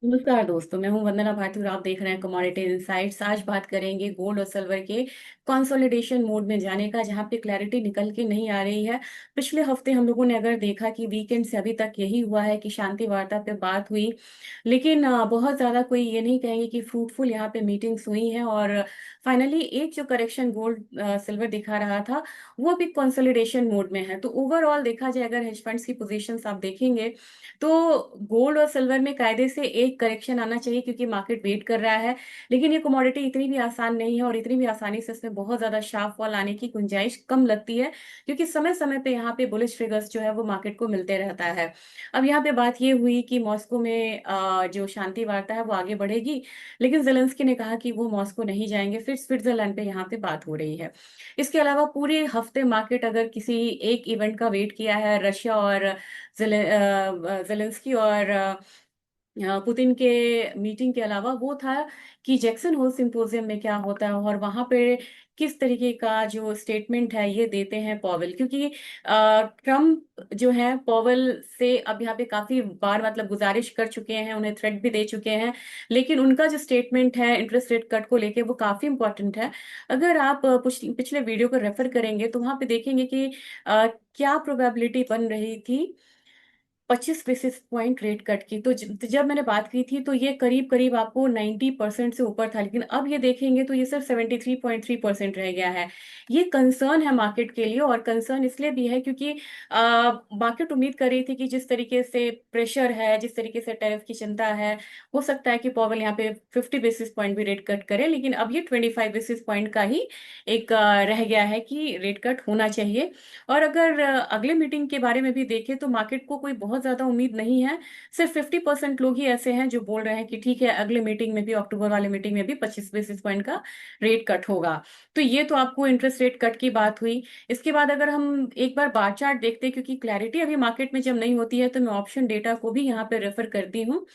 नमस्कार दोस्तों, मैं हूं वंदना भारती और आप देख रहे हैं कमोडिटी इनसाइट्स। आज बात करेंगे गोल्ड और सिल्वर के कंसोलिडेशन मोड में जाने का, जहां पे क्लैरिटी निकल के नहीं आ रही है। पिछले हफ्ते हम लोगों ने अगर देखा कि वीकेंड से अभी तक यही हुआ है कि शांति वार्ता पे बात हुई, लेकिन बहुत ज्यादा कोई ये नहीं कहेंगे कि फ्रूटफुल यहाँ पे मीटिंग्स हुई हैं। और फाइनली एक जो करेक्शन गोल्ड सिल्वर दिखा रहा था, वो अभी कंसोलिडेशन मोड में है। तो ओवरऑल देखा जाए, अगर हेज फंड्स की पोजीशंस आप देखेंगे तो गोल्ड और सिल्वर में कायदे से एक करेक्शन आना चाहिए, क्योंकि मार्केट वेट कर रहा है। लेकिन ये कमोडिटी इतनी भी आसान नहीं है और इतनी भी आसानी से इसमें बहुत ज्यादा शार्प फॉल आने की गुंजाइश कम लगती है, क्योंकि समय समय पे यहाँ पे बुलिश ट्रिगर्स जो है वो मार्केट को मिलते रहता है। अब यहाँ पे बात ये हुई कि मॉस्को में जो शांति वार्ता है वो आगे बढ़ेगी, लेकिन जेलेंस्की ने कहा कि वो मॉस्को नहीं जाएंगे। फिर स्विट्जरलैंड पे यहाँ पे बात हो रही है। इसके अलावा पूरे हफ्ते मार्केट अगर किसी एक इवेंट का वेट किया है, रशिया और जेलेंस्की और पुतिन के मीटिंग के अलावा, वो था कि जैक्सन होल सिंपोजियम में क्या होता है और वहां पे किस तरीके का जो स्टेटमेंट है ये देते हैं पॉवेल। क्योंकि ट्रम्प जो है पॉवेल से अब यहाँ पे काफी बार मतलब गुजारिश कर चुके हैं, उन्हें थ्रेट भी दे चुके हैं, लेकिन उनका जो स्टेटमेंट है इंटरेस्ट रेट कट को लेके वो काफी इंपॉर्टेंट है। अगर आप पिछले वीडियो को रेफर करेंगे तो वहां पे देखेंगे कि क्या प्रोबेबिलिटी बन रही थी 25 बेसिस पॉइंट रेट कट की। तो जब मैंने बात की थी तो ये करीब करीब आपको 90% से ऊपर था, लेकिन अब ये देखेंगे तो ये सिर्फ 73.3% रह गया है। ये कंसर्न है मार्केट के लिए, और कंसर्न इसलिए भी है क्योंकि मार्केट उम्मीद कर रही थी कि जिस तरीके से प्रेशर है, जिस तरीके से टैरिफ की चिंता है, हो सकता है कि पॉवेल यहाँ पे 50 बेसिस पॉइंट भी रेट कट करे। लेकिन अब ये 25 बेसिस पॉइंट का ही एक रह गया है कि रेट कट होना चाहिए। और अगर अगले मीटिंग के बारे में भी देखें तो मार्केट को कोई बहुत ज्यादा उम्मीद नहीं है। सिर्फ 50% लोग ही ऐसे हैं जो बोल रहे हैं कि ठीक है, अगले मीटिंग में भी, अक्टूबर वाले मीटिंग में भी 25 बेसिस पॉइंट का रेट कट होगा। तो ये तो आपको इंटरेस्ट रेट कट की बात हुई। इसके बाद अगर हम एक बार बार चार्ट देखते हैं, क्योंकि क्लैरिटी अभी मार्केट में जब नहीं होती है तो मैं ऑप्शन डेटा को भी यहाँ पे रेफर करती हूँ।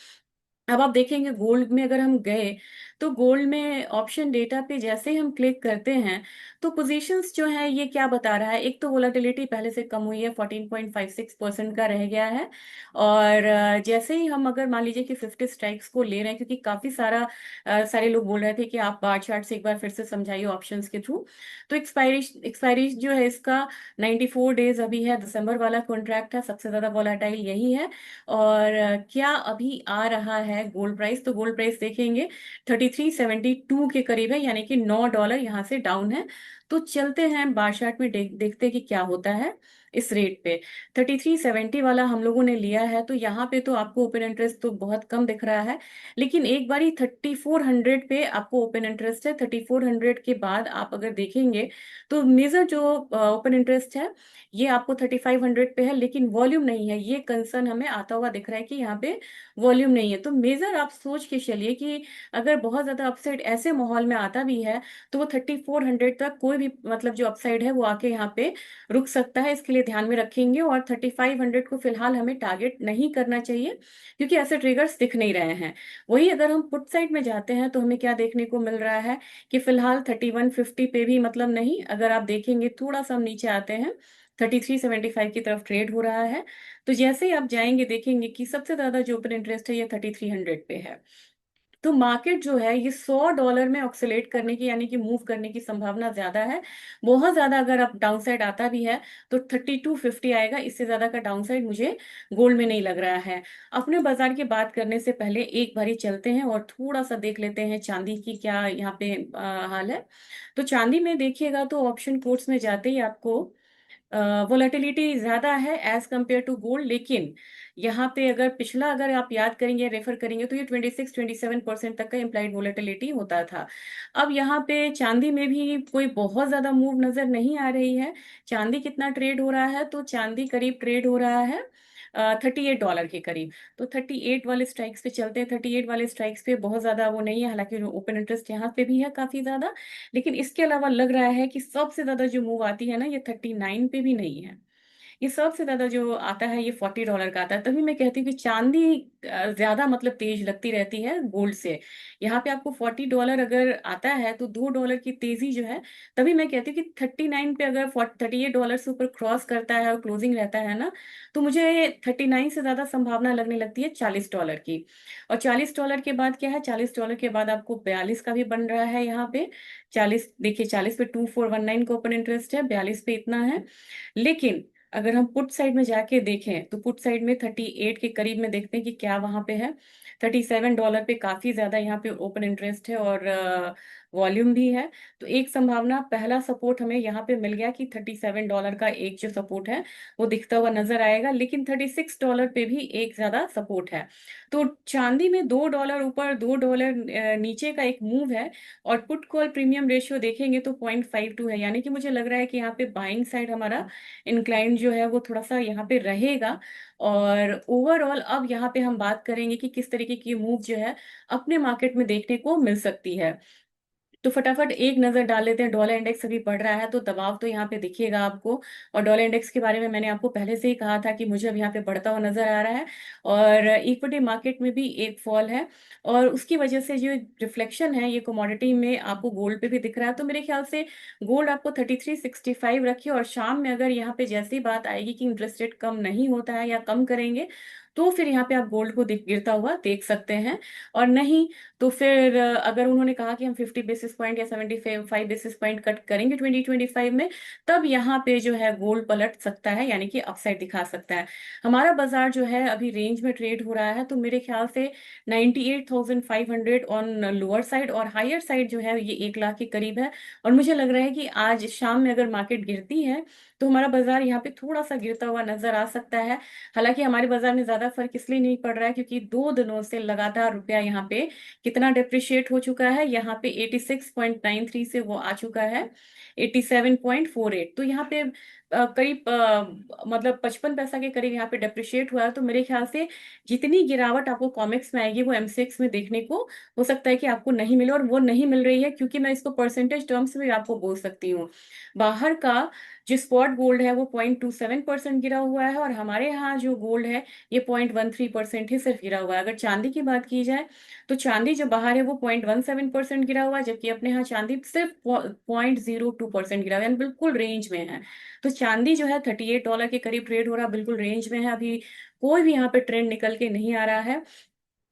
अब आप देखेंगे गोल्ड में अगर हम गए तो गोल्ड में ऑप्शन डेटा पे जैसे ही हम क्लिक करते हैं तो पोजीशंस जो है ये क्या बता रहा है। एक तो वोलेटिलिटी पहले से कम हुई है, 14.56% का रह गया है। और जैसे ही हम अगर मान लीजिए कि 50 स्ट्राइक्स को ले रहे हैं, क्योंकि काफी सारे लोग बोल रहे थे कि आप बार चार्ट से एक बार फिर से समझाइए ऑप्शंस के थ्रू। तो एक्सपायरी जो है इसका 94 डेज अभी है। दिसंबर वाला कॉन्ट्रैक्ट है, सबसे ज्यादा वोलाटाइल यही है। और क्या अभी आ रहा है गोल्ड प्राइस, तो गोल्ड प्राइस देखेंगे 3372 के करीब है, यानी कि $9 यहाँ से डाउन है। तो चलते हैं बार चार्ट में देखते हैं कि क्या होता है इस रेट पे। 3370 वाला हम लोगों ने लिया है, तो यहाँ पे तो आपको ओपन इंटरेस्ट तो बहुत कम दिख रहा है। लेकिन एक बारी 3400 पे आपको ओपन इंटरेस्ट है। 3400 के बाद आप अगर देखेंगे तो मेजर जो ओपन इंटरेस्ट है ये आपको 3500 पे है, लेकिन वॉल्यूम नहीं है। ये कंसर्न हमें आता हुआ दिख रहा है कि यहाँ पे वॉल्यूम नहीं है। तो मेजर आप सोच के चलिए कि अगर बहुत ज्यादा अपसाइड ऐसे माहौल में आता भी है तो वो 3400 तक कोई भी मतलब जो अपसाइड है वो आके यहाँ पे रुक सकता है। इसके लिए ध्यान में रखेंगे, और 3500 को फिलहाल हमें टारगेट नहीं करना चाहिए, क्योंकि ऐसे ट्रिगर्स दिख नहीं रहे हैं। वही अगर हम पुट साइड में जाते हैं तो हमें क्या देखने को मिल रहा है कि फिलहाल 3150 पे भी मतलब नहीं। अगर आप देखेंगे थोड़ा सा हम नीचे आते हैं, 3375 की तरफ ट्रेड हो रहा है। तो जैसे ही आप जाएंगे देखेंगे कि सबसे ज्यादा जो ओपन इंटरेस्ट है ये 3300 पे है। तो मार्केट जो है ये $100 में ऑक्सीलेट करने की, यानी कि मूव करने की संभावना ज्यादा है। बहुत ज्यादा अगर आप डाउन साइड आता भी है तो 3250 आएगा। इससे ज्यादा का डाउन साइड मुझे गोल्ड में नहीं लग रहा है। अपने बाजार की बात करने से पहले एक बारी चलते हैं और थोड़ा सा देख लेते हैं चांदी की क्या यहाँ पे हाल है। तो चांदी में देखिएगा तो ऑप्शन कोर्ट्स में जाते ही आपको वोलेटिलिटी ज्यादा है एज कंपेयर टू गोल्ड। लेकिन यहाँ पे अगर पिछला अगर आप याद करेंगे, रेफर करेंगे, तो ये 26-27% तक का इम्प्लाइड वोलेटिलिटी होता था। अब यहाँ पे चांदी में भी कोई बहुत ज्यादा मूव नजर नहीं आ रही है। चांदी कितना ट्रेड हो रहा है, तो चांदी करीब ट्रेड हो रहा है $38 के करीब। तो 38 वाले स्ट्राइक्स पे चलते हैं। 38 वाले स्ट्राइक्स पे बहुत ज्यादा वो नहीं है, हालांकि ओपन इंटरेस्ट यहाँ पे भी है काफी ज्यादा। लेकिन इसके अलावा लग रहा है कि सबसे ज्यादा जो मूव आती है ना, ये 39 पे भी नहीं है। ये सबसे ज्यादा जो आता है ये $40 का आता है। तभी मैं कहती हूँ कि चांदी ज्यादा मतलब तेज लगती रहती है गोल्ड से। यहाँ पे आपको $40 अगर आता है तो $2 की तेजी जो है, तभी मैं कहती हूँ कि 39 पे अगर $38 से ऊपर क्रॉस करता है और क्लोजिंग रहता है ना, तो मुझे 39 से ज्यादा संभावना लगने लगती है $40 की। और $40 के बाद क्या है, $40 के बाद आपको 42 का भी बन रहा है यहाँ पे। 40 देखिए, 40 पे 2419 का ओपन इंटरेस्ट है, 42 पे इतना है। लेकिन अगर हम पुट साइड में जाके देखें तो पुट साइड में 38 के करीब में देखते हैं कि क्या वहां पे है। $37 पे काफी ज्यादा यहाँ पे ओपन इंटरेस्ट है और वॉल्यूम भी है। तो एक संभावना, पहला सपोर्ट हमें यहाँ पे मिल गया कि $37 का एक जो सपोर्ट है वो दिखता हुआ नजर आएगा, लेकिन $36 पे भी एक ज्यादा सपोर्ट है। तो चांदी में $2 ऊपर, $2 नीचे का एक मूव है। और पुट कॉल प्रीमियम रेशियो देखेंगे तो 0.52 है, यानी कि मुझे लग रहा है कि यहाँ पे बाइंग साइड हमारा इंक्लाइन जो है वो थोड़ा सा यहाँ पे रहेगा। और ओवरऑल अब यहाँ पे हम बात करेंगे कि किस तरीके की मूव जो है अपने मार्केट में देखने को मिल सकती है। तो फटाफट एक नजर डाल लेते हैं। डॉलर इंडेक्स अभी बढ़ रहा है तो दबाव तो यहाँ पे दिखेगा आपको। और डॉलर इंडेक्स के बारे में मैंने आपको पहले से ही कहा था कि मुझे अब यहाँ पे बढ़ता हुआ नजर आ रहा है। और इक्विटी मार्केट में भी एक फॉल है, और उसकी वजह से जो रिफ्लेक्शन है ये कमोडिटी में आपको गोल्ड पे भी दिख रहा है। तो मेरे ख्याल से गोल्ड आपको 3365 रखिए, और शाम में अगर यहाँ पे जैसी बात आएगी कि इंटरेस्ट रेट कम नहीं होता है या कम करेंगे, तो फिर यहाँ पे आप गोल्ड को गिरता हुआ देख सकते हैं। और नहीं तो फिर अगर उन्होंने कहा कि हम 50 बेसिस पॉइंट या 75 बेसिस पॉइंट कट करेंगे 2025 में, तब यहाँ पे जो है गोल्ड पलट सकता है, यानी कि अपसाइड दिखा सकता है। हमारा बाजार जो है अभी रेंज में ट्रेड हो रहा है, तो मेरे ख्याल से 98,500 ऑन लोअर साइड, और हायर साइड जो है ये 1 लाख के करीब है। और मुझे लग रहा है कि आज शाम में अगर मार्केट गिरती है तो हमारा बाजार यहाँ पे थोड़ा सा गिरता हुआ नजर आ सकता है। हालांकि हमारे बाजार में ज्यादा फर्क इसलिए नहीं पड़ रहा है क्योंकि 2 दिनों से लगातार रुपया यहाँ पे कितना डिप्रिशिएट हो चुका है। यहाँ पे 86.93 से वो आ चुका है 87.48। तो यहाँ पे करीब मतलब 55 पैसा के करीब यहाँ पे डिप्रिशिएट हुआ है। तो मेरे ख्याल से जितनी गिरावट आपको कॉमिक्स में आएगी वो एमसीएक्स में देखने को हो सकता है कि आपको नहीं मिले, और वो नहीं मिल रही है क्योंकि मैं इसको परसेंटेज टर्म्स में भी आपको बोल सकती हूँ। बाहर का जो स्पॉट गोल्ड है वो 0.27% गिरा हुआ है, और हमारे यहाँ जो गोल्ड है ये 0.13% ही सिर्फ गिरा हुआ है। अगर चांदी की बात की जाए तो चांदी जो बाहर है वो 0.17% गिरा हुआ है, जबकि अपने यहाँ चांदी सिर्फ 0.02% गिरा हुआ है, यानी बिल्कुल रेंज में है। तो चांदी जो है $38 के करीब ट्रेड हो रहा है, बिल्कुल रेंज में है। अभी कोई भी यहाँ पे ट्रेंड निकल के नहीं आ रहा है।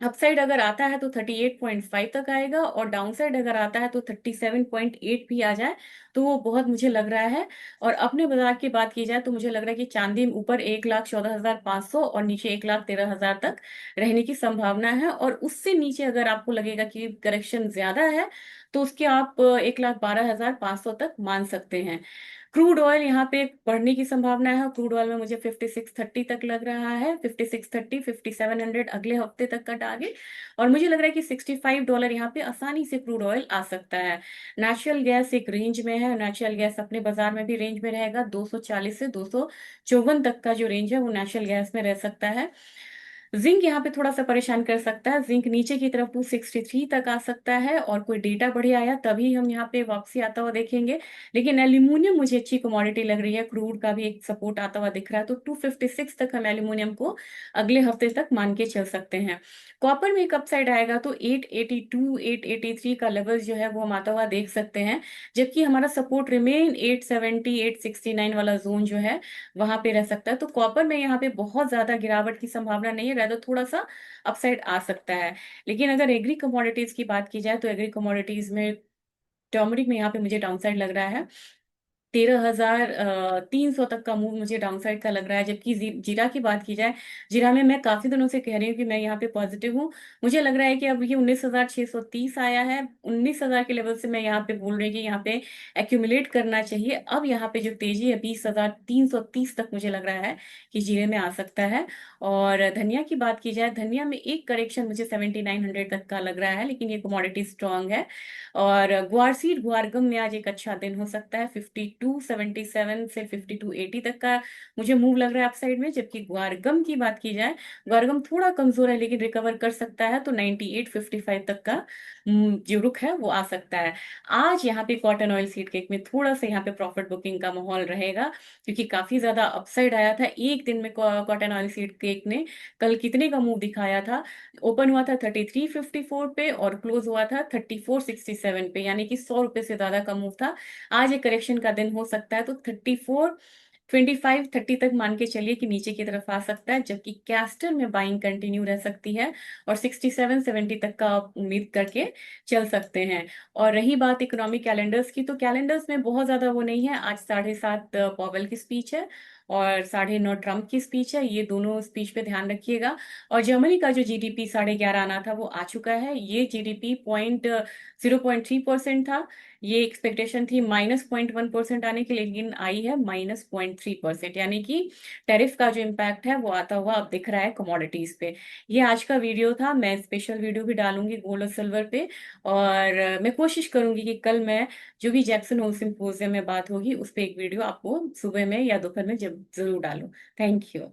अपसाइड अगर आता है तो 38.5 तक आएगा, और डाउनसाइड अगर आता है तो 37.8 भी आ जाए तो वो बहुत मुझे लग रहा है। और अपने बाजार की बात की जाए तो मुझे लग रहा है कि चांदी ऊपर 1,14,500 और नीचे 1,13,000 तक रहने की संभावना है। और उससे नीचे अगर आपको लगेगा कि करेक्शन ज्यादा है तो उसके आप 1,12,500 तक मान सकते हैं। क्रूड ऑयल यहाँ पे बढ़ने की संभावना है। क्रूड ऑयल में मुझे 5630 तक लग रहा है, 5630, 5700 अगले हफ्ते तक का टारगेट। और मुझे लग रहा है कि $65 यहाँ पे आसानी से क्रूड ऑयल आ सकता है। नेचुरल गैस एक रेंज में है, नेचुरल गैस अपने बाजार में भी रेंज में रहेगा। 240 से 254 तक का जो रेंज है वो नेचुरल गैस में रह सकता है। जिंक यहाँ पे थोड़ा सा परेशान कर सकता है, जिंक नीचे की तरफ 263 तक आ सकता है, और कोई डेटा बढ़िया आया तभी हम यहाँ पे वापसी आता हुआ देखेंगे। लेकिन एल्यूमिनियम मुझे अच्छी कमोडिटी लग रही है, क्रूड का भी एक सपोर्ट आता हुआ दिख रहा है, तो 256 तक हम एल्यूमिनियम को अगले हफ्ते तक मान के चल सकते हैं। कॉपर में एक अपसाइड आएगा तो 882 883 का लेवल जो है वो हम आता हुआ देख सकते हैं, जबकि हमारा सपोर्ट रिमेन 870 869 वाला जोन जो है वहां पे रह सकता है। तो कॉपर में यहाँ पे बहुत ज्यादा गिरावट की संभावना नहीं है, rather थोड़ा सा अपसाइड आ सकता है। लेकिन अगर एग्री कमोडिटीज की बात की जाए तो एग्री कमोडिटीज में टर्मरिक में यहाँ पे मुझे डाउनसाइड लग रहा है। 13,300 तक का मूव मुझे डाउनसाइड का लग रहा है। जबकि जीरा की बात की जाए, जीरा में मैं काफी दिनों से कह रही हूँ कि मैं यहाँ पे पॉजिटिव हूँ। मुझे लग रहा है कि अब ये 19,630 आया है, 19,000 के लेवल से मैं यहाँ पे बोल रही हूँ कि यहाँ पे एक्यूमुलेट करना चाहिए। अब यहाँ पे जो तेजी है 20,330 तक मुझे लग रहा है कि जीरे में आ सकता है। और धनिया की बात की जाए, धनिया में एक करेक्शन मुझे 7,900 तक का लग रहा है, लेकिन ये कमोडिटी स्ट्रांग है। और ग्वारसीड ग्वारगम में आज एक अच्छा दिन हो सकता है, 52 52.77 से 52.80 तक का मुझे मूव लग रहा है अपसाइड में। जबकि ग्वारगम की बात की जाए, ग्वारगम थोड़ा कमजोर है लेकिन रिकवर कर सकता है, तो 98.55 तक का जो रुख है वो आ सकता है। आज यहाँ पे कॉटन ऑयल सीड केक में थोड़ा सा यहाँ पे प्रॉफिट बुकिंग का माहौल रहेगा, क्योंकि काफी ज्यादा अपसाइड आया था एक दिन में। कॉटन ऑयल सीड केक ने कल कितने का मूव दिखाया था? ओपन हुआ था 33.54 पे और क्लोज हुआ था 34.67 पे, यानी कि 100 रुपए से ज्यादा का मूव था। आज एक करेक्शन का दिन हो सकता है, तो 34.25 30 तक मान के चलिए कि नीचे की तरफ आ सकता है, जबकि कैस्टर में बाइंग कंटिन्यू रह सकती है और 67.70 तक का आप उम्मीद करके चल सकते हैं। और रही बात इकोनॉमिक कैलेंडर्स की, तो कैलेंडर्स में बहुत ज्यादा वो नहीं है। आज 7:30 पॉवेल की स्पीच है और 9:30 ट्रम्प की स्पीच है, ये दोनों स्पीच पे ध्यान रखिएगा। और जर्मनी का जो जीडीपी 11:30 आना था वो आ चुका है। ये जीडीपी 0.3% था। ये एक्सपेक्टेशन थी -0.1% आने की, लेकिन आई है -0.3%, यानी कि टैरिफ का जो इम्पैक्ट है वो आता हुआ अब दिख रहा है कमोडिटीज पे। ये आज का वीडियो था। मैं स्पेशल वीडियो भी डालूंगी गोल्ड और सिल्वर पे, और मैं कोशिश करूंगी कि कल मैं जो भी जैक्सन होल सिंपोजियम में बात होगी उस पर एक वीडियो आपको सुबह में या दोपहर में जब जरूर डालूं। Thank you.